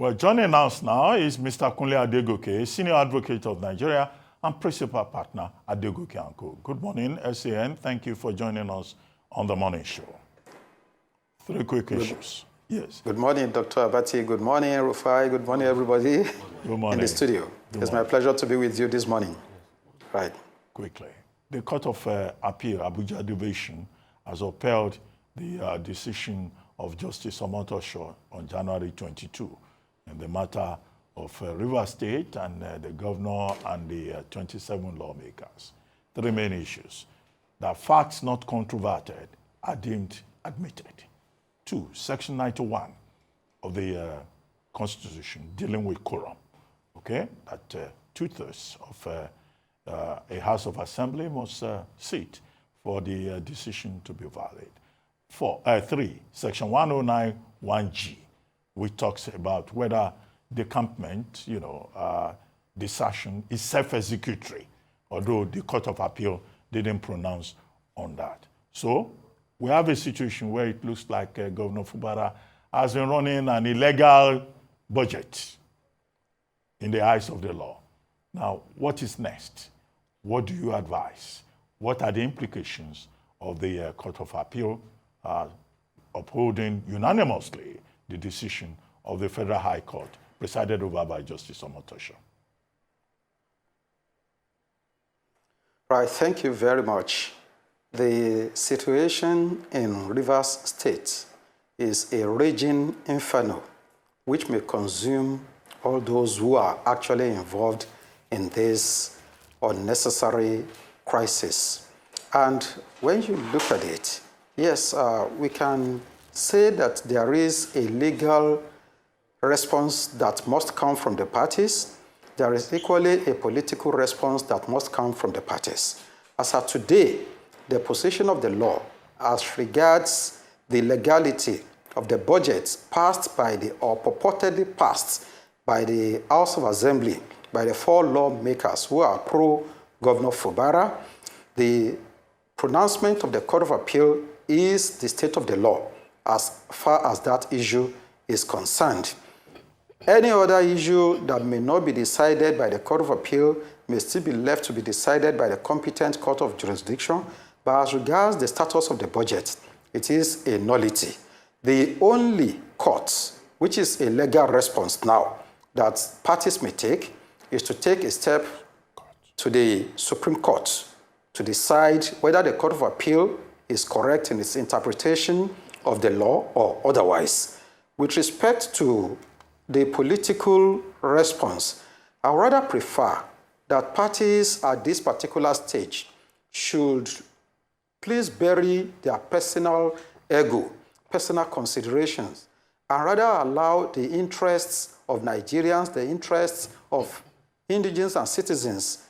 Well, joining us now is Mr. Kunle Adegoke, Senior Advocate of Nigeria and Principal Partner at Adegoke & Co. Good morning, SAN. Thank you for joining us on the morning show. Three quick issues. Yes. Good morning, Dr. Abati. Good morning, Rufai. Good morning, everybody. Good morning. In the studio. It's my pleasure to be with you this morning. Right. Quickly. The Court of Appeal, Abuja Division, has upheld the decision of Justice Omotosho on January 22 in the matter of Rivers State and the governor and the 27 lawmakers. Three main issues. The facts not controverted are deemed admitted. 2, Section 91 of the Constitution dealing with quorum. Okay, that 2/3 of a House of Assembly must sit for the decision to be valid. 3, Section 109(1)(g), which talks about whether decampment, desertion is self-executory, although the Court of Appeal didn't pronounce on that. So we have a situation where it looks like Governor Fubara has been running an illegal budget in the eyes of the law. Now, what is next? What do you advise? What are the implications of the Court of Appeal upholding unanimously the decision of the Federal High Court presided over by Justice Omotosho? Right, thank you very much. The situation in Rivers State is a raging inferno which may consume all those who are actually involved in this unnecessary crisis. And when you look at it, yes, we can say that there is a legal response that must come from the parties. There is equally a political response that must come from the parties. As of today, the position of the law as regards the legality of the budgets passed by or purportedly passed by the House of Assembly, by the 4 lawmakers who are pro-Governor Fubara, the pronouncement of the Court of Appeal is the state of the law as far as that issue is concerned. Any other issue that may not be decided by the Court of Appeal may still be left to be decided by the competent court of jurisdiction, but as regards the status of the budget, it is a nullity. The only court, which is a legal response now, that parties may take, is to take a step to the Supreme Court to decide whether the Court of Appeal is correct in its interpretation of the law or otherwise. With respect to the political response, I would rather prefer that parties at this particular stage should please bury their personal ego, personal considerations, and rather allow the interests of Nigerians, the interests of indigents and citizens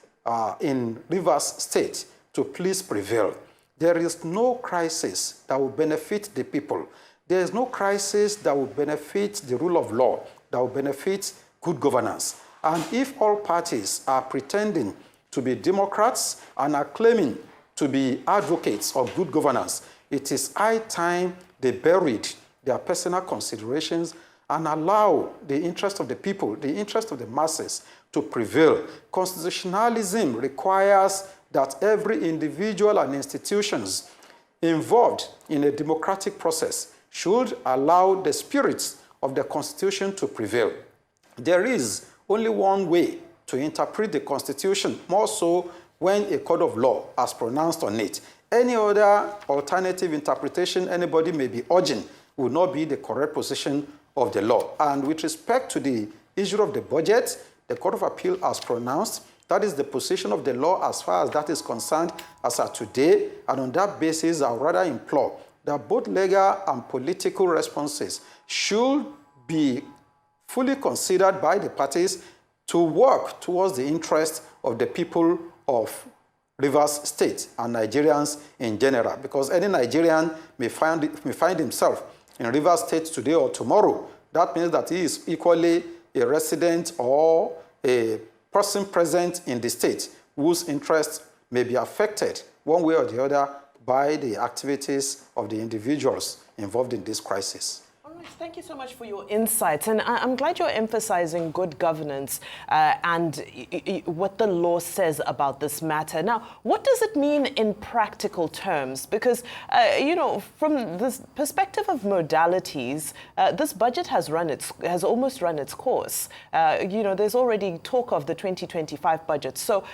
in Rivers State to please prevail. There is no crisis that will benefit the people. There is no crisis that will benefit the rule of law, that will benefit good governance. And if all parties are pretending to be Democrats and are claiming to be advocates of good governance, it is high time they buried their personal considerations and allow the interest of the people, the interest of the masses to prevail. Constitutionalism requires that every individual and institutions involved in a democratic process should allow the spirit of the Constitution to prevail. There is only one way to interpret the Constitution, more so when a court of law has pronounced on it. Any other alternative interpretation anybody may be urging will not be the correct position of the law. And with respect to the issue of the budget, the Court of Appeal has pronounced that is the position of the law as far as that is concerned as of today. And on that basis, I would rather implore that both legal and political responses should be fully considered by the parties to work towards the interest of the people of Rivers State and Nigerians in general. Because any Nigerian may find himself in Rivers State today or tomorrow. That means that he is equally a resident or a person present in the state whose interests may be affected one way or the other by the activities of the individuals involved in this crisis. All right. Thank you so much for your insights. And I'm glad you're emphasizing good governance and what the law says about this matter. Now, what does it mean in practical terms? Because, from the perspective of modalities, this budget has almost run its course. There's already talk of the 2025 budget. So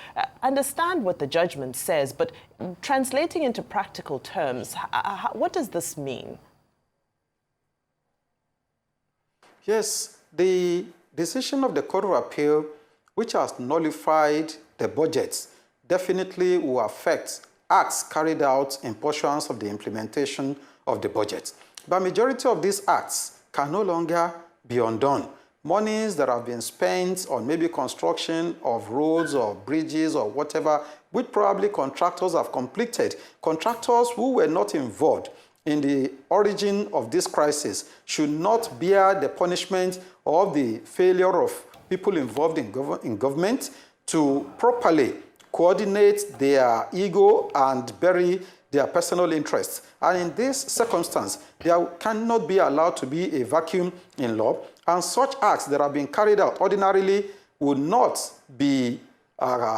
understand what the judgment says, but translating into practical terms, what does this mean? Yes, the decision of the Court of Appeal, which has nullified the budget, definitely will affect acts carried out in pursuance of the implementation of the budget. But majority of these acts can no longer be undone. Monies that have been spent on maybe construction of roads or bridges or whatever, which probably contractors have completed, contractors who were not involved in the origin of this crisis should not bear the punishment of the failure of people involved in government to properly coordinate their ego and bury their personal interests. And in this circumstance, there cannot be allowed to be a vacuum in law, and such acts that have been carried out ordinarily would not be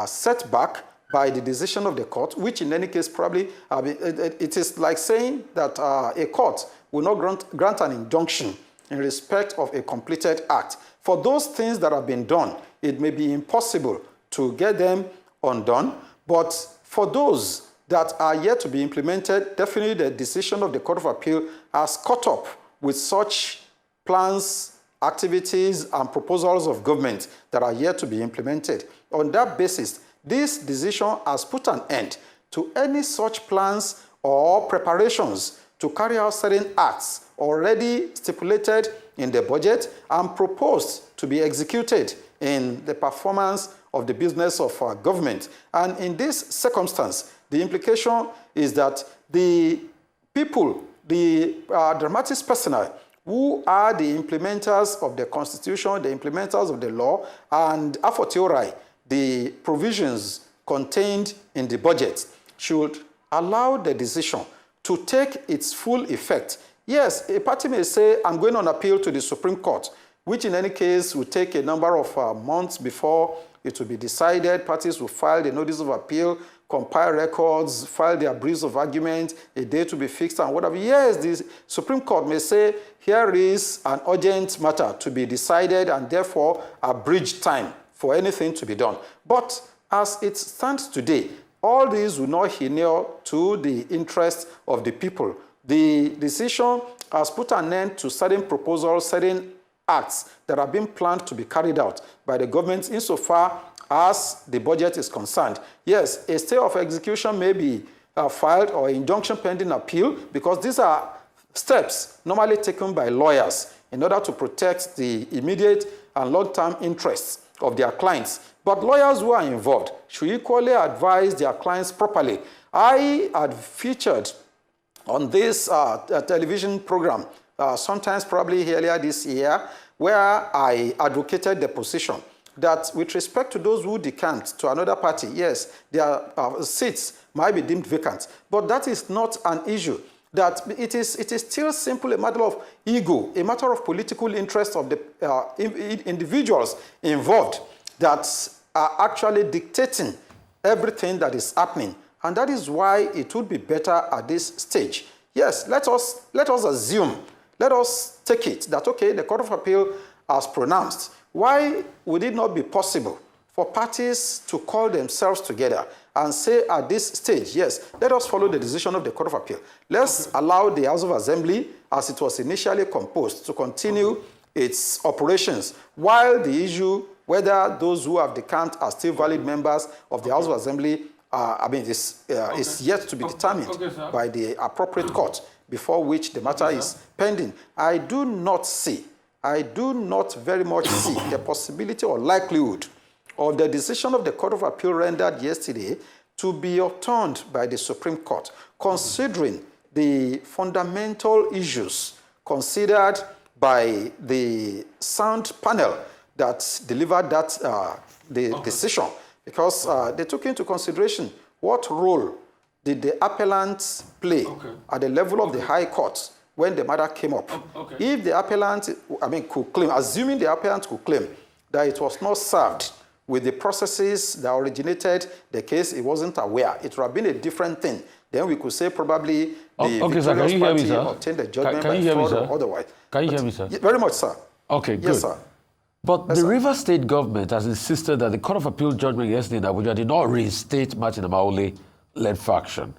set back by the decision of the court, which in any case probably, it is like saying that a court will not grant an injunction in respect of a completed act. For those things that have been done, it may be impossible to get them undone, but for those that are yet to be implemented, definitely the decision of the Court of Appeal has caught up with such plans, activities, and proposals of government that are yet to be implemented. On that basis, this decision has put an end to any such plans or preparations to carry out certain acts already stipulated in the budget and proposed to be executed in the performance of the business of government. And in this circumstance, the implication is that the people, the dramatis personae, who are the implementers of the Constitution, the implementers of the law, and a fortiori, the provisions contained in the budget, should allow the decision to take its full effect. Yes, a party may say, I'm going on appeal to the Supreme Court, which in any case will take a number of months before it will be decided. Parties will file the notice of appeal, compile records, file their briefs of argument, a date to be fixed and whatever. Yes, the Supreme Court may say, here is an urgent matter to be decided and therefore abridge time for anything to be done. But as it stands today, all these will not inure to the interest of the people. The decision has put an end to certain proposals, certain acts that are being planned to be carried out by the government insofar as the budget is concerned. Yes, a stay of execution may be filed or injunction pending appeal, because these are steps normally taken by lawyers in order to protect the immediate and long-term interests of their clients. But lawyers who are involved should equally advise their clients properly. I had featured on this television program, sometimes probably earlier this year, where I advocated the position that with respect to those who decant to another party, yes, their seats might be deemed vacant, but that is not an issue. That it is still simply a matter of ego, a matter of political interest of the individuals involved that are actually dictating everything that is happening. And that is why it would be better at this stage. Yes, let us assume, let us take it that, okay, the Court of Appeal has pronounced. Why would it not be possible for parties to call themselves together and say at this stage, yes, let us follow the decision of the Court of Appeal. Let's allow the House of Assembly, as it was initially composed, to continue its operations, while the issue, whether those who have decamped are still valid members of the House of Assembly, is yet to be determined by the appropriate court, before which the matter is pending. I do not very much see the possibility or likelihood of the decision of the Court of Appeal rendered yesterday to be overturned by the Supreme Court, considering the fundamental issues considered by the sound panel that delivered that decision, because they took into consideration what role did the appellants play at the level of the High Court when the matter came up. Okay. If the appellant, could claim, assuming the appellant could claim that it was not served with the processes that originated the case, it wasn't aware, it would have been a different thing. Then we could say probably the okay, sir, can you hear me, sir? obtained the judgment Can you hear me, sir? or otherwise. Can you hear me, sir? Very much, sir. Okay, good. Yes, sir. But Yes, the sir. Rivers State government has insisted that the Court of Appeal judgment yesterday in Abuja did not reinstate Martin Amaole-led faction.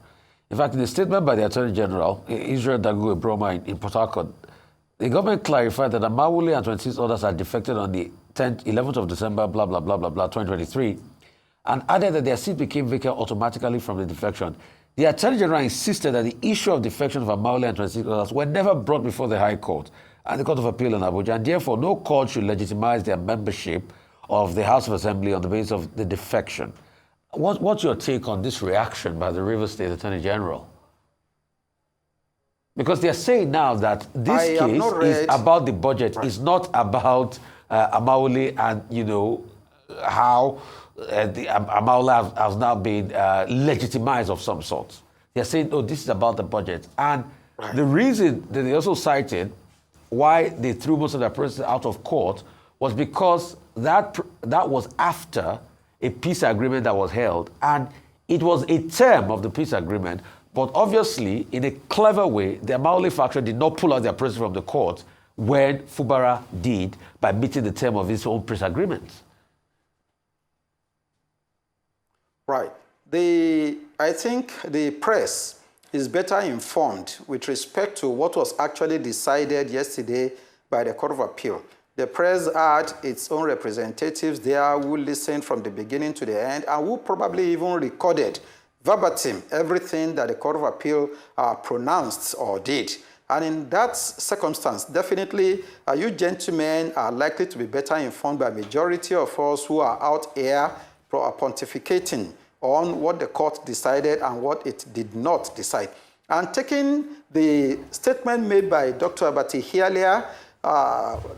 In fact, in a statement by the Attorney General, Israel Dagu Ebroma in Port Harcourt, the government clarified that Amaole and 26 others had defected on the 11th of December, 2023, and added that their seat became vacant automatically from the defection. The Attorney General insisted that the issue of defection of Amaole and 26 others were never brought before the High Court and the Court of Appeal in Abuja, and therefore no court should legitimize their membership of the House of Assembly on the basis of the defection. What's your take on this reaction by the Rivers State Attorney General? Because they're saying now that this case is about the budget, it's not about Amaole and, how the Amaole has now been legitimized of some sort. They're saying, oh, this is about the budget. And the reason that they also cited why they threw most of their processes out of court was because that was after a peace agreement that was held, and it was a term of the peace agreement, but obviously, in a clever way, the Amaole faction did not pull out their process from the court when Fubara did by meeting the term of his own peace agreement. Right. I think the press is better informed with respect to what was actually decided yesterday by the Court of Appeal. The press had its own representatives there who listened from the beginning to the end and who probably even recorded verbatim everything that the Court of Appeal pronounced or did. And in that circumstance, definitely you gentlemen are likely to be better informed by majority of us who are out here pontificating on what the court decided and what it did not decide. And taking the statement made by Dr. Abati earlier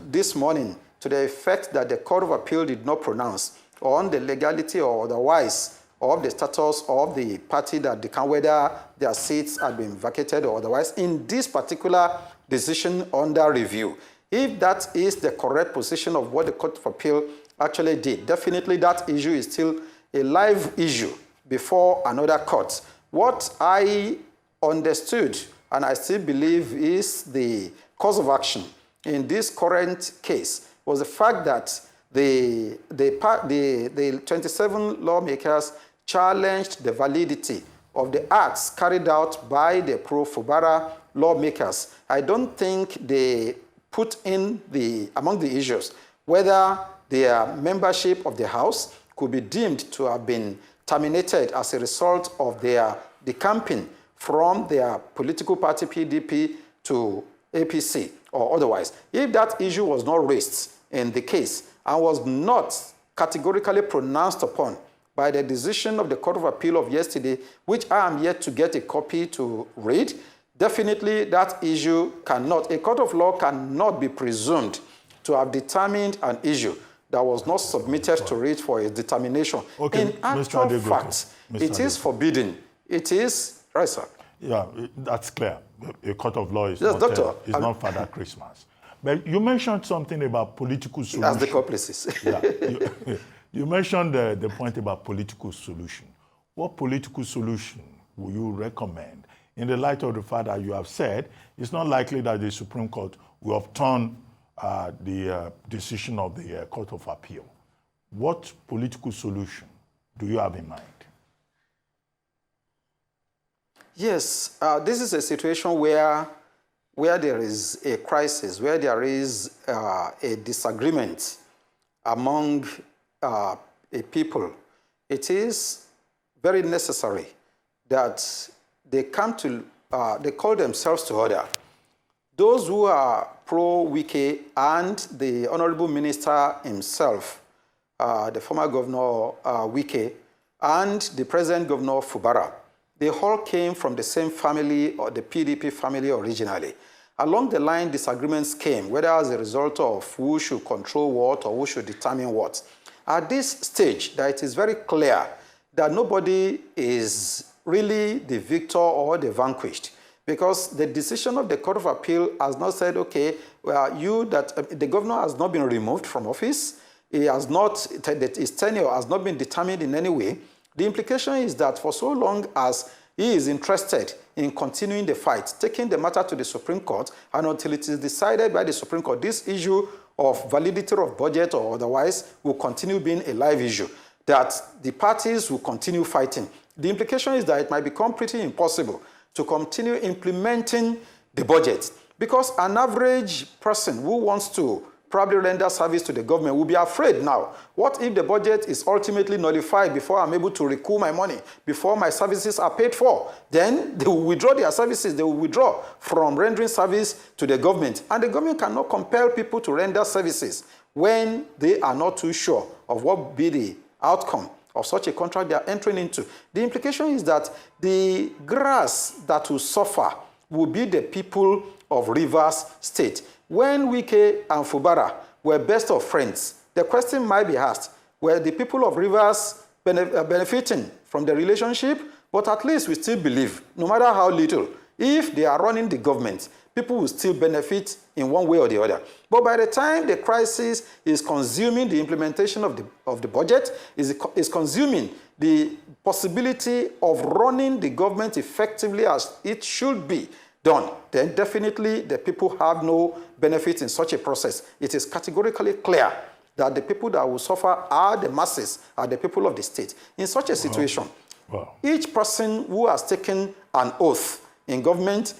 this morning to the effect that the Court of Appeal did not pronounce on the legality or otherwise of the status of the party that decide whether their seats had been vacated or otherwise in this particular decision under review. If that is the correct position of what the Court of Appeal actually did, definitely that issue is still a live issue before another court. What I understood and I still believe is the cause of action in this current case was the fact that the 27 lawmakers challenged the validity of the acts carried out by the pro-Fubara lawmakers. I don't think they put in among the issues whether their membership of the House could be deemed to have been terminated as a result of their decamping from their political party PDP to APC or otherwise. If that issue was not raised in the case and was not categorically pronounced upon by the decision of the Court of Appeal of yesterday, which I am yet to get a copy to read, definitely that issue a court of law cannot be presumed to have determined an issue that was not submitted to it for a determination. Okay, in actual fact, it is forbidden. It is, right, sir? Yeah, that's clear. A court of law is, yes, not Father Christmas. But you mentioned something about political solution. As the court places. Yeah, you mentioned the point about political solution. What political solution would you recommend in the light of the fact that you have said it's not likely that the Supreme Court will overturn the decision of the Court of Appeal? What political solution do you have in mind? Yes, this is a situation where there is a crisis, where there is a disagreement among a people. It is very necessary that they they call themselves to order. Those who are pro-Wike and the Honorable Minister himself, the former Governor Wike, and the present Governor Fubara, they all came from the same family, or the PDP family originally. Along the line, disagreements came, whether as a result of who should control what or who should determine what. At this stage, that it is very clear that nobody is really the victor or the vanquished. because the decision of the Court of Appeal has not said, okay, well, the governor has not been removed from office. He has not, his tenure has not been determined in any way. The implication is that for so long as he is interested in continuing the fight, taking the matter to the Supreme Court, and until it is decided by the Supreme Court, this issue of validity of budget or otherwise will continue being a live issue, that the parties will continue fighting. The implication is that it might become pretty impossible to continue implementing the budget, because an average person who wants to probably render service to the government will be afraid now. What if the budget is ultimately nullified before I'm able to recoup my money, before my services are paid for? Then they will withdraw their services, they will withdraw from rendering service to the government. And the government cannot compel people to render services when they are not too sure of what will be the outcome of such a contract they are entering into. The implication is that the grass that will suffer will be the people of Rivers State. When Wike and Fubara were best of friends, the question might be asked, were the people of Rivers benefiting from the relationship? But at least we still believe, no matter how little, if they are running the government, people will still benefit in one way or the other. But by the time the crisis is consuming the implementation of the budget, is consuming the possibility of running the government effectively as it should be done, then definitely the people have no benefit in such a process. It is categorically clear that the people that will suffer are the masses, are the people of the state. In such a situation, each person who has taken an oath in government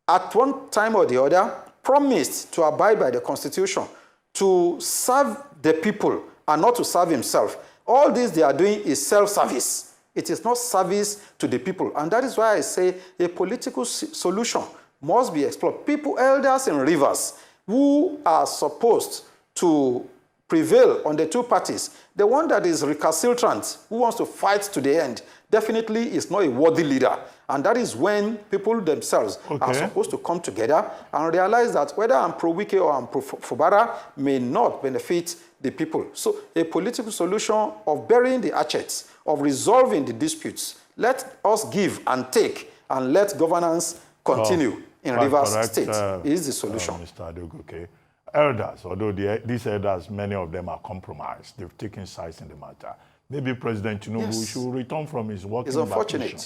at one time or the other promised to abide by the Constitution, to serve the people and not to serve himself. All this they are doing is self-service. It is not service to the people. And that is why I say a political solution must be explored. People, elders in Rivers, who are supposed to prevail on the two parties, the one that is recalcitrant, who wants to fight to the end, definitely is not a worthy leader. And that is when people themselves are supposed to come together and realize that whether I'm pro-Wike or I'm pro-Fubara may not benefit the people. So a political solution of burying the hatchets, of resolving the disputes, let us give and take, and let governance continue in Rivers State is the solution. Mr. Adegoke. Elders, although these elders, many of them are compromised, they've taken sides in the matter. Maybe President Tinubu should return from his working vacation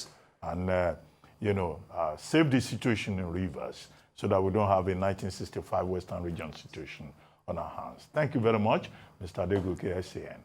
and, save the situation in Rivers so that we don't have a 1965 Western Region situation on our hands. Thank you very much, Mr. Adegoke, SAN.